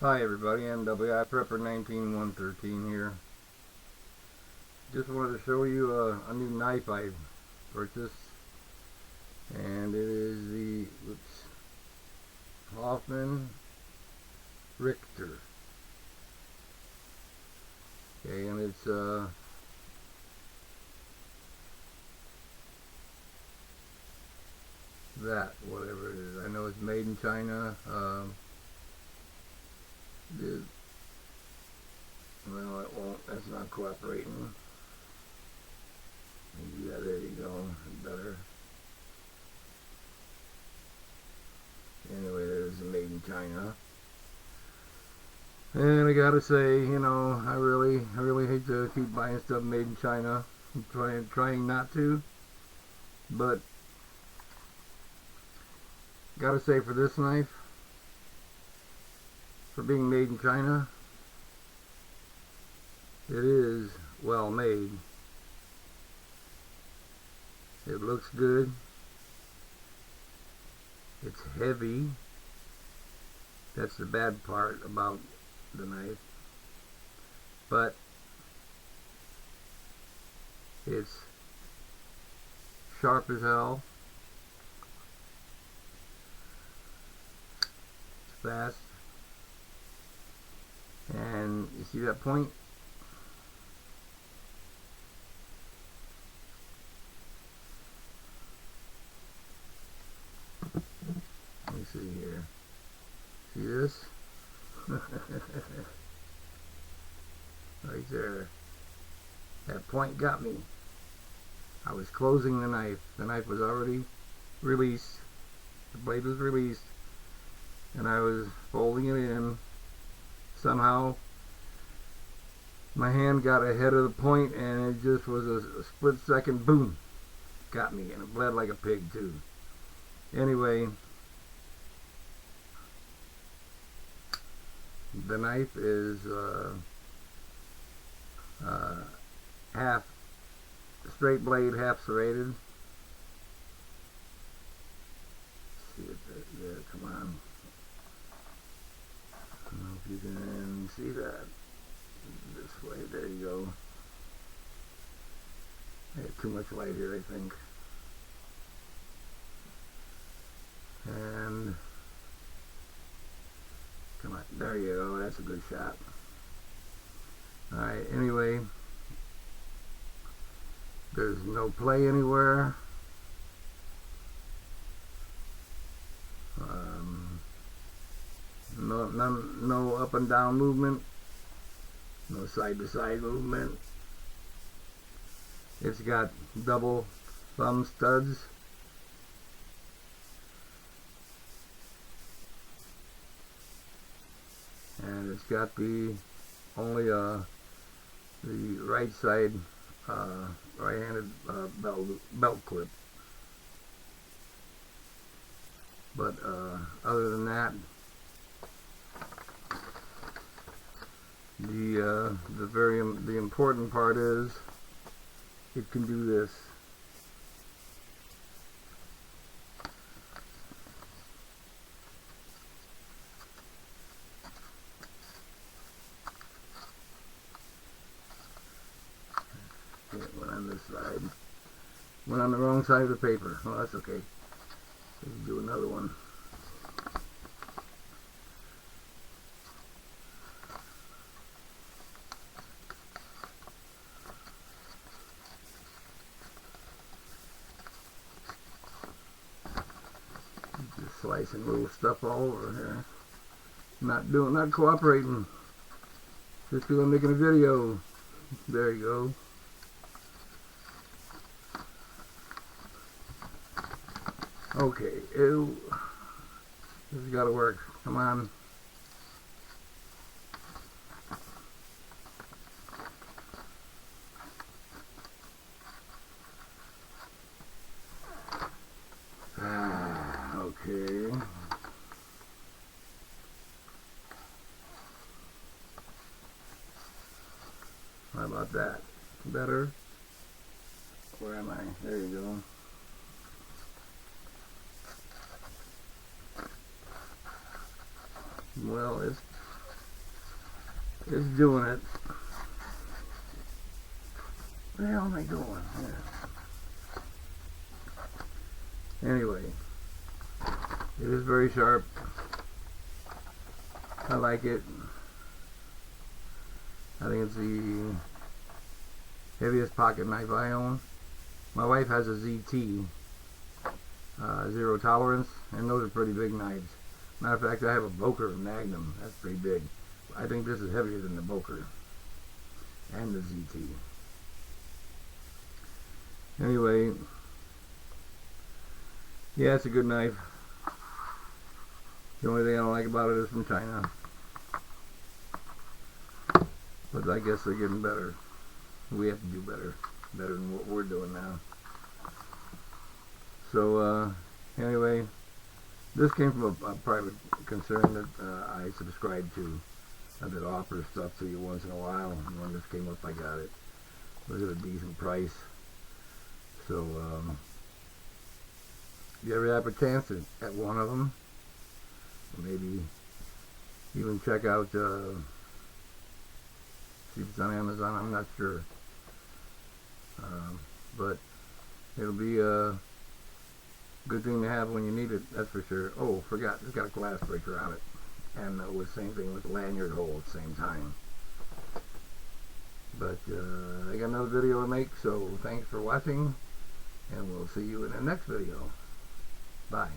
Hi everybody, NWI Prepper 19113 here. Just wanted to show you a new knife I purchased, and it is the Hoffman Richter. Okay, and it's that whatever it is. I know it's made in China. Well, it won't. That's not cooperating. Yeah, there you go. Better. Anyway, there's made in China. And I gotta say, you know, I really hate to keep buying stuff made in China. I'm trying not to, but gotta say, for this knife, for being made in China, it is well made. It looks good. It's heavy. That's the bad part about the knife. But it's sharp as hell. It's fast. And you see that point? Let me see here. See this? Right there. That point got me. I was closing the knife. The knife was already released. The blade was released. And I was folding it in. Somehow my hand got ahead of the point, and it just was a split second, boom, got me, and it bled like a pig too. Anyway, the knife is half straight blade, half serrated. See it there, come on. I don't know if you can see that. This way, there you go. I have too much light here, I think. And come on, there you go. That's a good shot. Alright, anyway, there's no play anywhere. No up and down movement, no side to side movement. It's got double thumb studs. And it's got the right side right-handed belt clip. But other than that, the important part is it can do this. It went on this side. Went on the wrong side of the paper. Well, that's okay. Let's do another one. Just slicing little stuff all over here. Not cooperating. Just because I'm making a video. There you go. Okay, ew. This has got to work. Come on. Okay. How about that? Better? Where am I? There you go. Well, is doing it. What the hell am I doing? Yeah. Anyway, it is very sharp. I like it. I think it's the heaviest pocket knife I own. My wife has a ZT, zero tolerance, and those are pretty big knives. Matter of fact, I have a Boker Magnum. That's pretty big. I think this is heavier than the Boker and the ZT. Anyway, yeah, it's a good knife. The only thing I don't like about it is from China. But I guess they're getting better. We have to do better than what we're doing now. So anyway, this came from a private concern that I subscribe to that offers stuff to you once in a while. And when this came up, I got it. It was at a decent price. So if you ever have a chance at one of them, maybe even check out, see if it's on Amazon, I'm not sure. But it'll be a good thing to have when you need it, that's for sure. Oh, forgot, it's got a glass breaker on it. And it was the same thing with the lanyard hole at the same time. But I got another video to make, so thanks for watching, and we'll see you in the next video. Bye.